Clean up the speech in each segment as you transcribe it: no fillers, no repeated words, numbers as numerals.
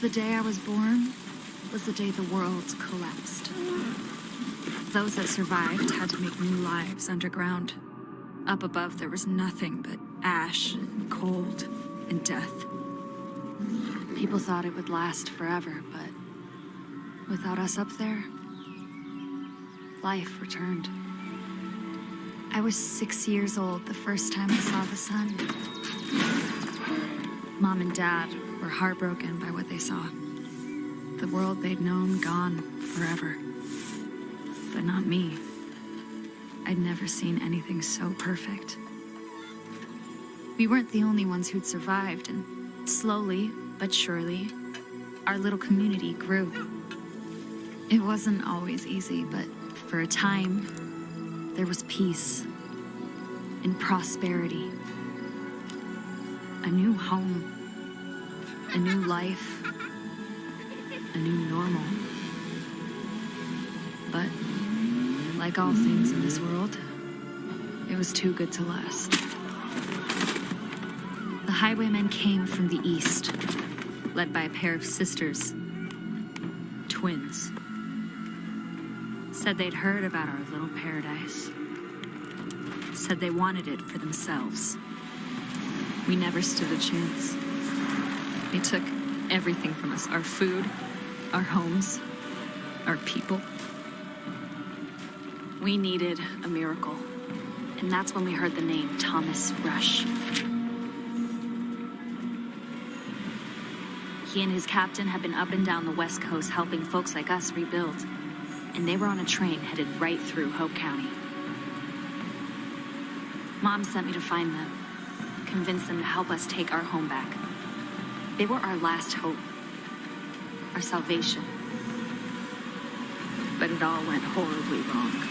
The day I was born was the day the world collapsed. Those that survived had to make new lives underground. Up above, there was nothing but ash and cold and death. People thought it would last forever, but without us up there, life returned. I was 6 years old the first time I saw the sun. Mom and Dad were heartbroken by what they saw. The world they'd known gone forever. But not me. I'd never seen anything so perfect. We weren't the only ones who'd survived, and slowly but surely, our little community grew. It wasn't always easy, but for a time, there was peace and prosperity. A new home, a new life, a new normal. But like all things in this world, it was too good to last. The highwaymen came from the east, led by a pair of sisters, twins. Said they'd heard about our little paradise. Said they wanted it for themselves. We never stood a chance. They took everything from us, our food, our homes, our people. We needed a miracle, and that's when we heard the name Thomas Rush. He and his captain had been up and down the West Coast helping folks like us rebuild, and they were on a train headed right through Hope County. Mom sent me to find them, convince them to help us take our home back. They were our last hope, our salvation. But it all went horribly wrong.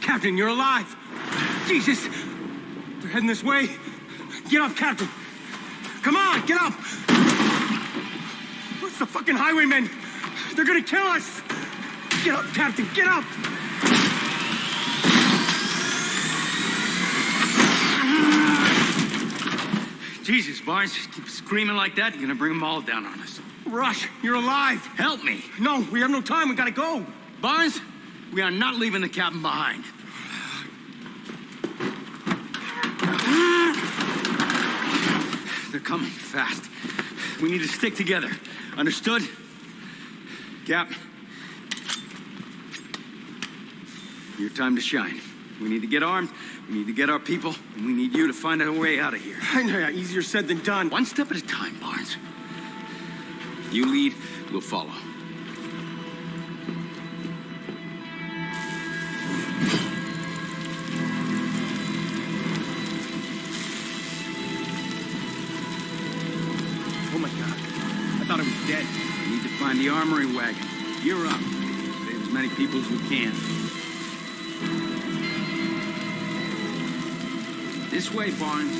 Captain, you're alive! Jesus! They're heading this way. Get up, Captain! Come on, get up! What's the fucking highwaymen? They're gonna kill us! Get up, Captain, get up! Jesus, Barnes, keep screaming like that, you're gonna bring them all down on us. Rush, you're alive! Help me! No, we have no time, we gotta go! Barnes, we are not leaving the captain behind. They're coming fast. We need to stick together. Understood? Cap, your time to shine. We need to get armed, we need to get our people, and we need you to find a way out of here. Yeah, easier said than done. One step at a time, Barnes. You lead, we'll follow. Oh my God, I thought I was dead. We need to find the armory wagon. You're up. Save as many people as we can. This way, Barnes.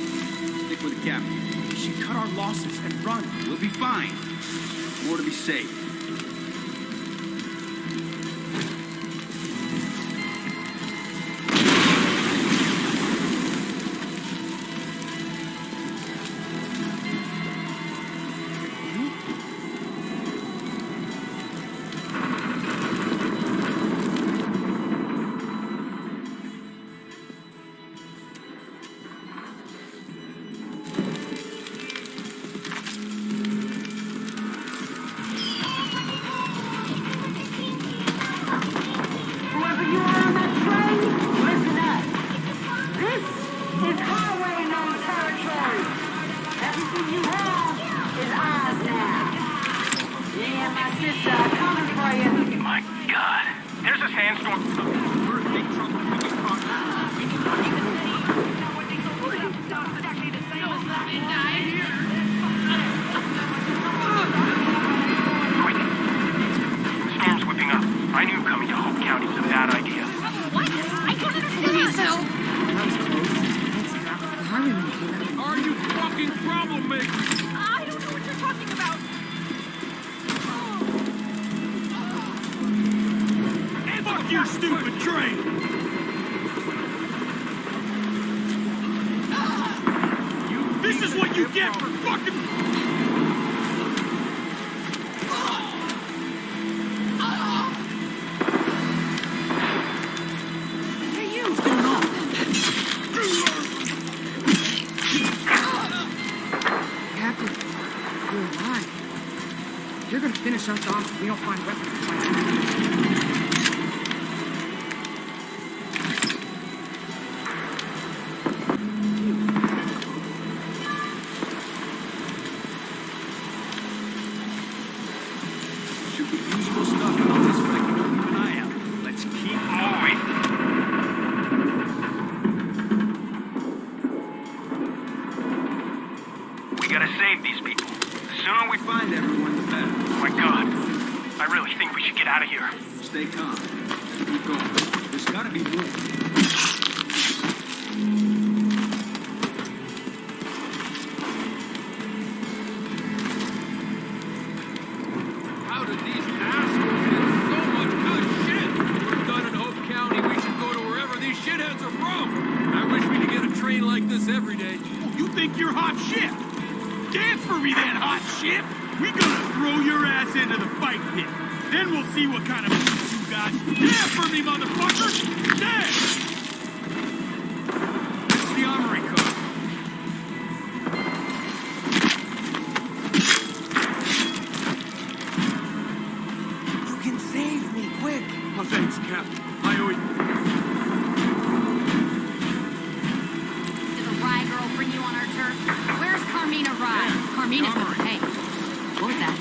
Stick with the captain. We should cut our losses and run. We'll be fine. More to be safe. fucking problem maker! I don't know what you're talking about. Fuck you, stupid train! This is what you get for fucking... Hey, you! What's going on? Captain, you're alive. You're gonna finish us off if we don't find weapons. Should be useful stuff. I'll just keep an eye out. Let's keep moving. We gotta save these people. The sooner we Find everyone, the better. Oh my God. I really think we should get out of here. Stay calm. Let's keep going. There's gotta be more. How did these assholes get so much good shit? We're done in Hope County. We should go to wherever these shitheads are from. I wish we could get a train like this every day. You think you're hot shit? Dance for me then, hot shit! We gonna throw your ass into the fight pit. Then we'll see what kind of you got. Dance for me, motherfucker! Dance! It's the armory car. You can save me, quick. Oh, thanks, Captain. I owe you. Did a rye girl bring you on our turf? Where's Carmina Rye? Carmina's with the hey. What was that?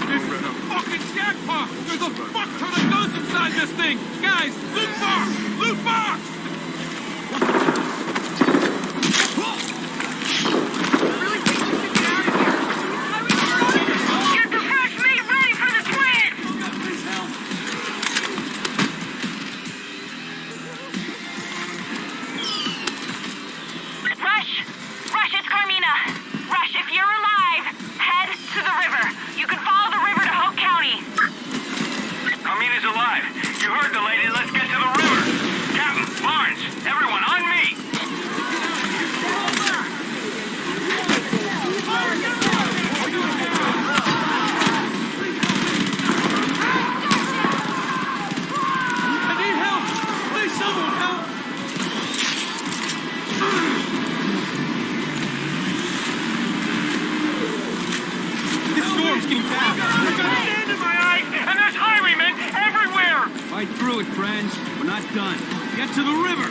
This is a fucking jackpot! There's a fuck ton of guns inside this thing! Guys, loot box! Loot box! Really think we should get out of here? Get the fresh meat ready for the twins! Rush! Rush, it's Carmina! Rush, if you're alive, head to the river. You can follow the river to Hope County. Carmina's alive. You heard the lady. Let's get to the river. Captain, Barnes, everyone on me. I need help! Please, someone help! This storm's getting bad. I've got sand in my eyes, and there's highwaymen everywhere. Fight through it, friends. We're not done. Get to the river.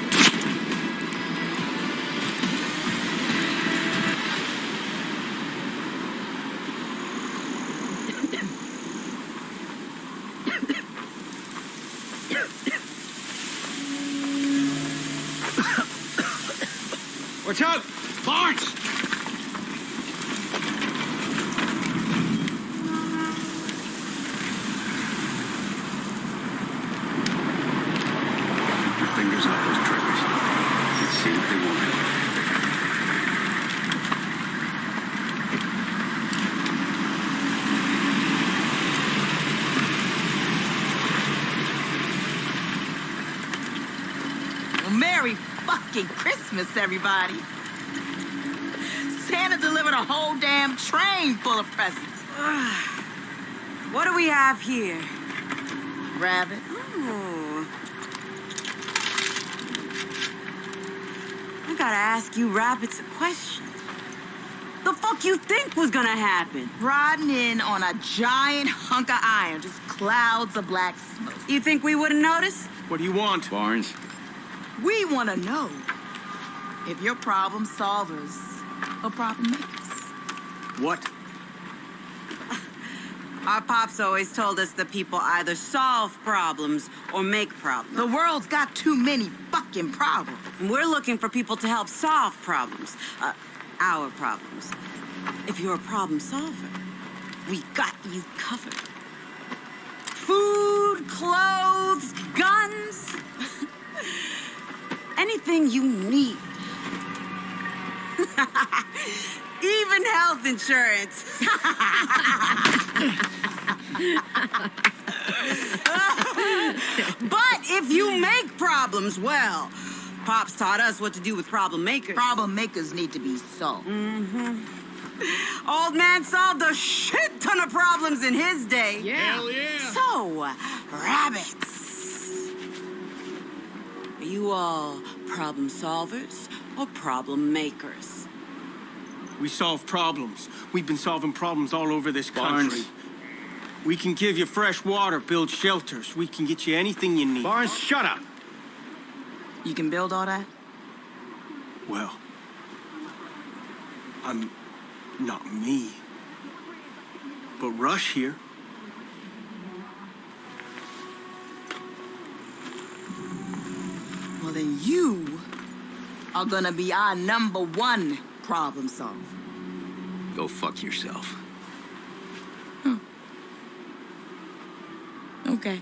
Watch out! Barnes! Keep your fingers off those triggers. Let's see if they won't help. Well, Merry fucking Christmas, everybody. Santa delivered a whole damn train full of presents. What do we have here? Rabbits. Oh. I gotta ask you rabbits a question. The fuck you think was gonna happen? Riding in on a giant hunk of iron, just clouds of black smoke. You think we wouldn't notice? What do you want? Barnes. We want to know if you're problem solvers or problem makers. What? Our pops always told us that people either solve problems or make problems. The world's got too many fucking problems. And we're looking for people to help solve problems. Our problems. If you're a problem solver, we got you covered. Food, clothes, guns. Anything you need. Even health insurance. But if you make problems, well, Pops taught us what to do with problem makers. Problem makers need to be solved. Old man solved a shit ton of problems in his day. Yeah. Hell yeah. So, rabbits. Are you all problem solvers or problem makers? We solve problems. We've been solving problems all over this country. Barnes. We can give you fresh water, build shelters. We can get you anything you need. Barnes, shut up. You can build all that? Well, I'm not me. But Rush here. Well, then you are gonna be our #1 problem solver. Go fuck yourself. Okay.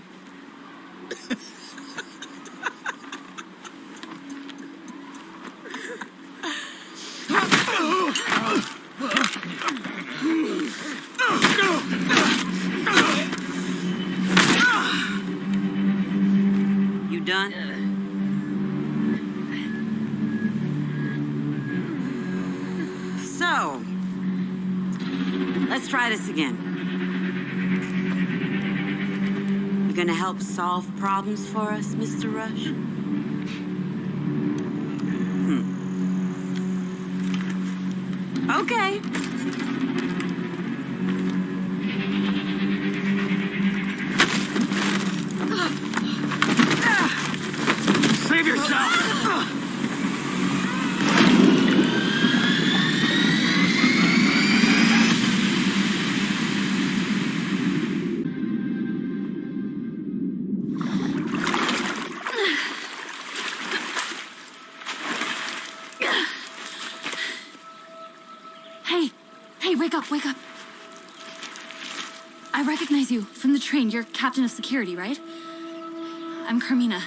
You done? So, let's try this again. You gonna help solve problems for us, Mr. Rush? Okay. Save yourself! Hey, wake up, wake up. I recognize you from the train. You're captain of security, right? I'm Carmina.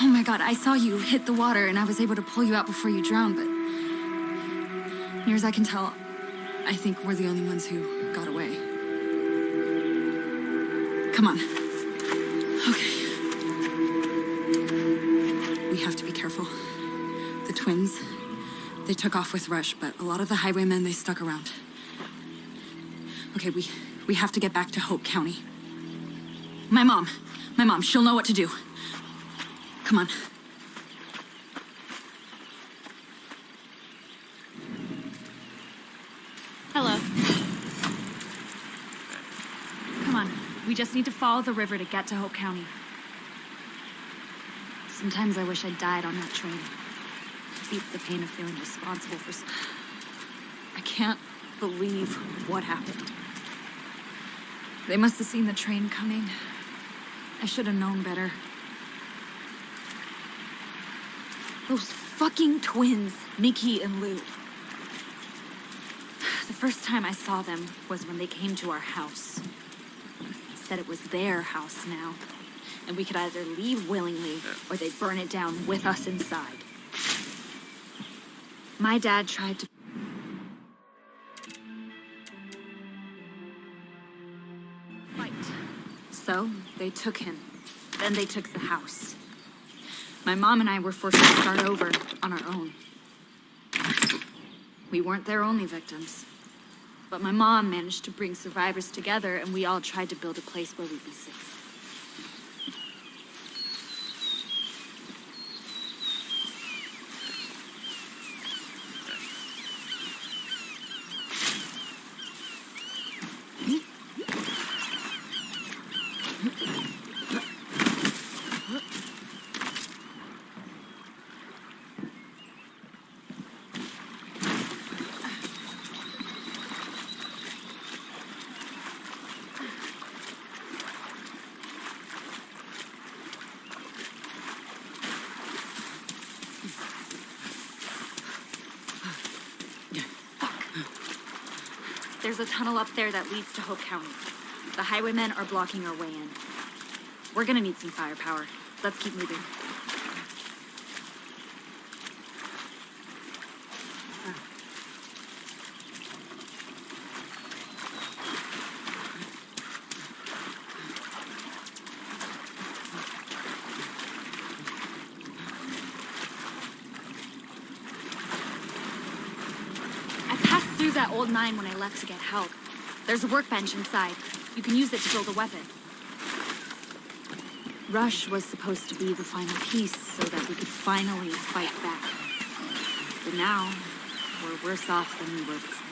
Oh my god, I saw you hit the water and I was able to pull you out before you drowned, but near as I can tell, I think we're the only ones who got away. Come on. Okay. We have to be careful. The twins, they took off with Rush, but a lot of the highwaymen, they stuck around. Okay, we have to get back to Hope County. My mom, she'll know what to do. Come on. Hello. Come on, we just need to follow the river to get to Hope County. Sometimes I wish I'd died on that train. It beats the pain of feeling responsible for... I can't believe what happened. They must have seen the train coming. I should have known better. Those fucking twins, Nikki and Lou. The first time I saw them was when they came to our house. Said it was their house now, and we could either leave willingly or they'd burn it down with us inside. My dad tried to... fight. So, they took him. Then they took the house. My mom and I were forced to start over on our own. We weren't their only victims. But my mom managed to bring survivors together, and we all tried to build a place where we'd be safe. There's a tunnel up there that leads to Hope County. The highwaymen are blocking our way in. We're gonna need some firepower. Let's keep moving. threw that old mine when I left to get help. There's a workbench inside. You can use it to build a weapon. Rush was supposed to be the final piece so that we could finally fight back. But now, we're worse off than we were before.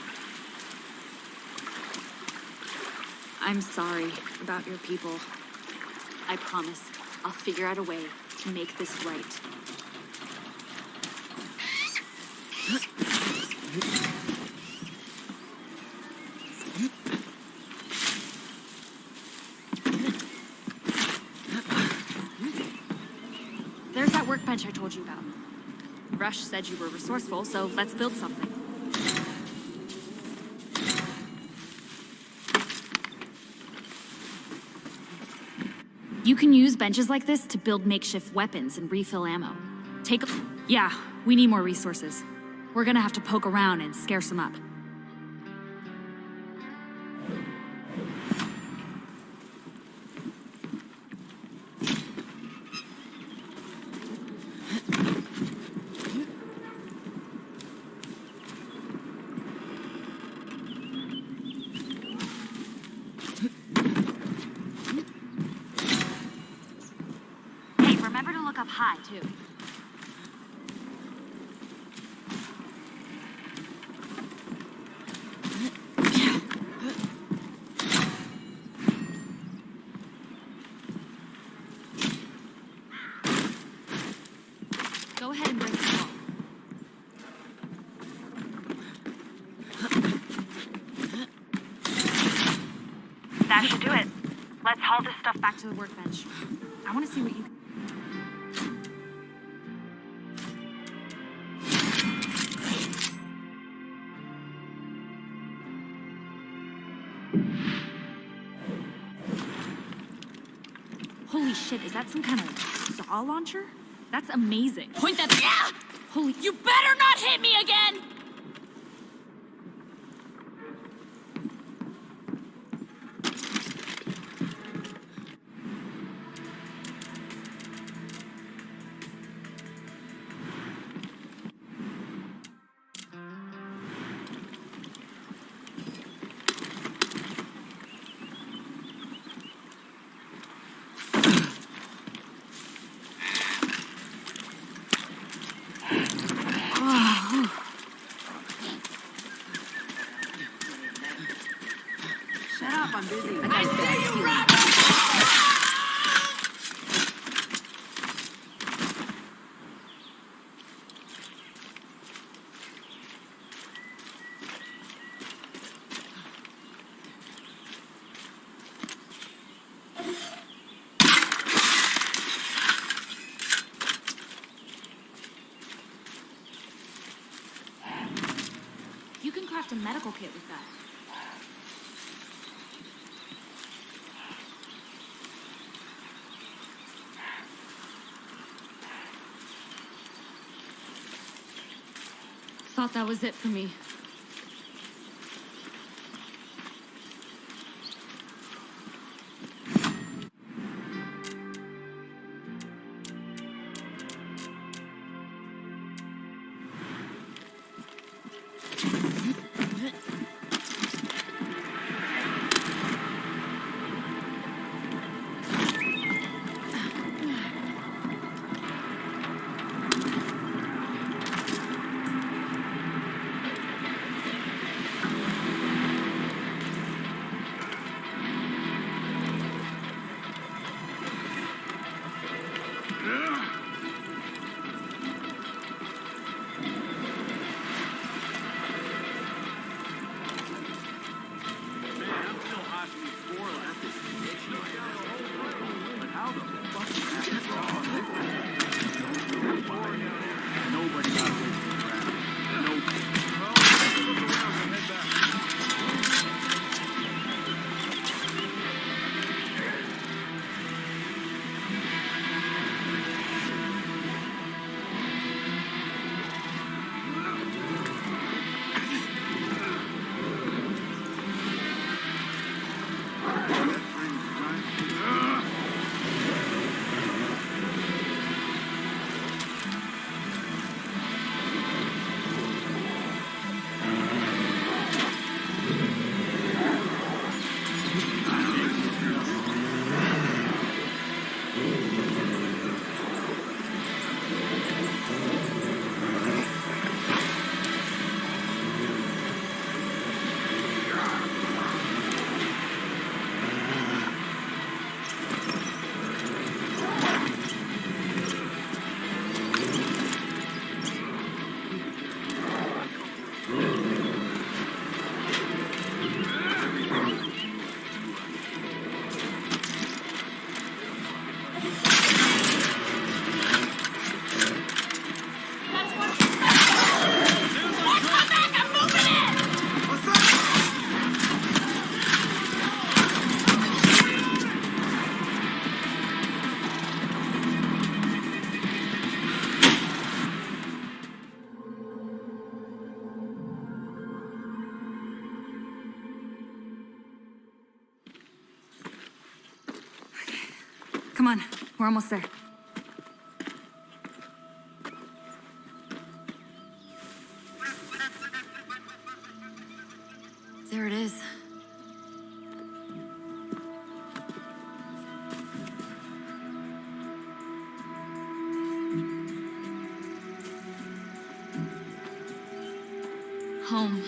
I'm sorry about your people. I promise I'll figure out a way to make this right. There's that workbench I told you about. Rush said you were resourceful, so let's build something. You can use benches like this to build makeshift weapons and refill ammo. Yeah, we need more resources. We're gonna have to poke around and scare some up. Hey, remember to look up high, too. Go ahead and break the wall. That should do it. Let's haul this stuff Back to the workbench. I want to see what you... Holy shit, is that some kind of saw launcher? That's amazing. Point that... Yeah! Holy... You better not hit me again! Shut up, I'm busy. I see you, Rob! You can craft a medical kit with that. Thought that was it for me. Come on, we're almost there. There it is. Home.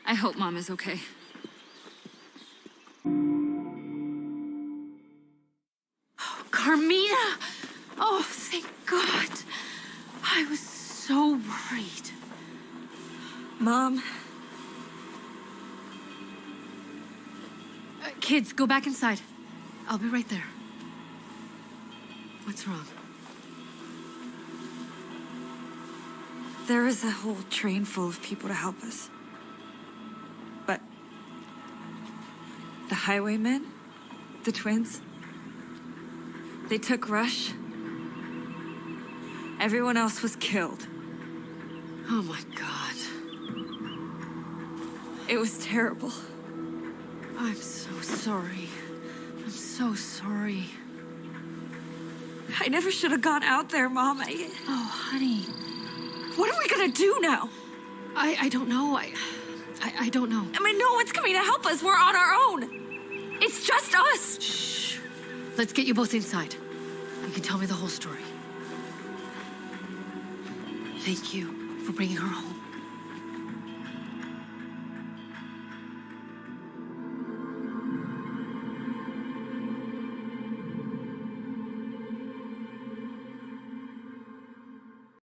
I hope Mom is okay. Oh, Carmina! Oh, thank God. I was so worried. Mom. Kids, go back inside. I'll be right there. What's wrong? There is a whole train full of people to help us. But the highwaymen, the twins, they took Rush. Everyone else was killed. Oh my God. It was terrible. I'm so sorry. I'm so sorry. I never should have gone out there, Mom. Oh, honey. What are we gonna do now? I don't know. I don't know. I mean, no one's coming to help us. We're on our own. It's just us. Shh. Let's get you both inside. You can tell me the whole story. Thank you for bringing her home.